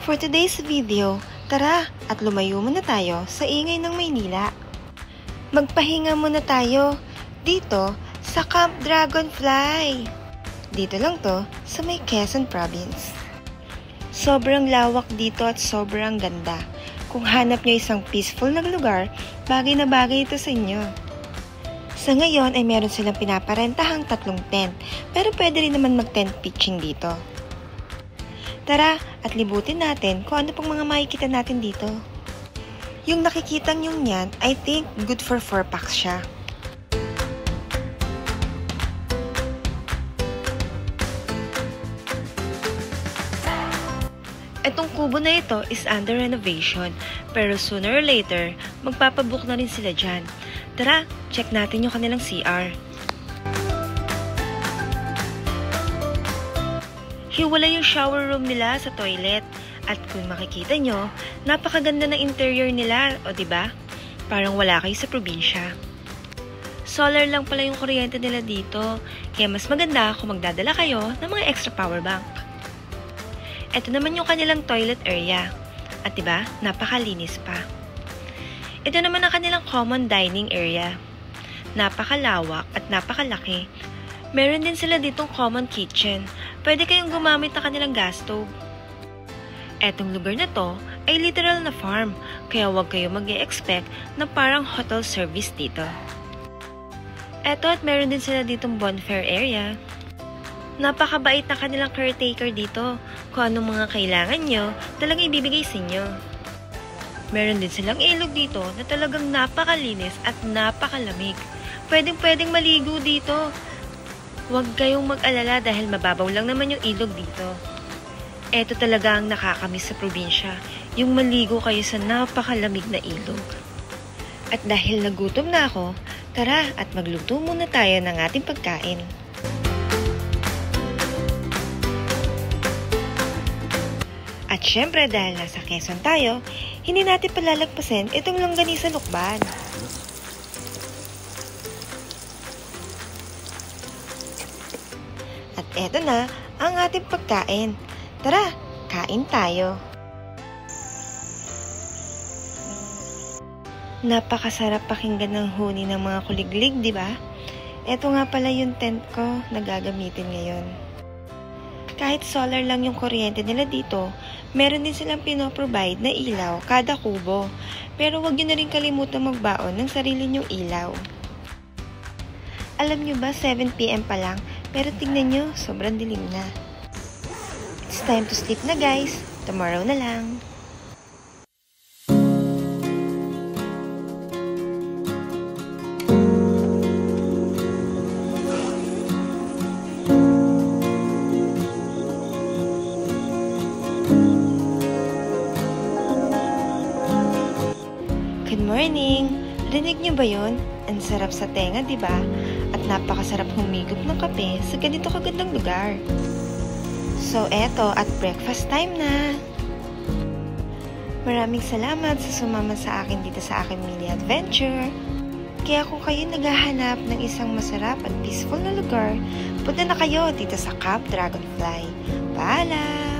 For today's video, tara at lumayo muna tayo sa ingay ng Maynila. Magpahinga muna tayo dito sa Camp Dragonfly. Dito lang to sa may Quezon Province. Sobrang lawak dito at sobrang ganda. Kung hanap nyo isang peaceful na lugar, bagay na bagay ito sa inyo. Sa ngayon ay meron silang pinaparentahang 3 tent, pero pwede rin naman mag-tent pitching dito. Tara at libutin natin kung ano pang mga makikita natin dito. Yung nakikitang yung yan, I think good for 4 packs siya. Etong kubo na ito is under renovation, pero sooner or later, magpapabook na rin sila dyan. Tara, check natin yung kanilang CR. Hiwalay yung shower room nila sa toilet. At kung makikita nyo, napakaganda ng interior nila, o diba? Parang wala kayo sa probinsya. Solar lang pala yung kuryente nila dito, kaya mas maganda kung magdadala kayo ng mga extra power bank. Ito naman yung kanilang toilet area. At diba, napakalinis pa. Ito naman ang kanilang common dining area. Napakalawak at napakalaki. Meron din sila ditong common kitchen. Pwede kayong gumamit ng kanilang gas stove. Etong lugar na to ay literal na farm, kaya huwag kayo mag-e-expect na parang hotel service dito. Eto at meron din sila ditong bonfire area. Napakabait na kanilang caretaker dito. Kung anong mga kailangan nyo, talagang ibibigay sa inyo. Meron din silang ilog dito na talagang napakalinis at napakalamig. Pwedeng maligo dito. Huwag kayong mag-alala dahil mababaw lang naman yung ilog dito. Ito talaga ang nakakamiss sa probinsya, yung maligo kayo sa napakalamig na ilog. At dahil nagutom na ako, tara at magluto muna tayo ng ating pagkain. At syempre dahil nasa Quezon tayo, hindi natin palalagpasin itong longganisa lukban. At eto na ang ating pagkain. Tara, kain tayo. Napakasarap pakinggan ng huni ng mga kuliglig, di ba? Eto nga pala yung tent ko na gagamitin ngayon. Kahit solar lang yung kuryente nila dito, meron din silang pinoprovide na ilaw kada kubo. Pero wag nyo na rin kalimutan magbaon ng sarili nyong ilaw. Alam nyo ba, 7 PM pa lang, pero tingnan nyo, sobrang dilim na. It's time to sleep na guys. Tomorrow na lang. Good morning! Rinig nyo ba yun? Ang sarap sa tenga, di ba? At napakasarap humigop ng kape sa ganito kagandang lugar. So, eto at breakfast time na! Maraming salamat sa sumama sa akin dito sa aking mini adventure. Kaya kung kayo naghahanap ng isang masarap at peaceful na lugar, punta na kayo dito sa Camp Dragonfly. Paalam!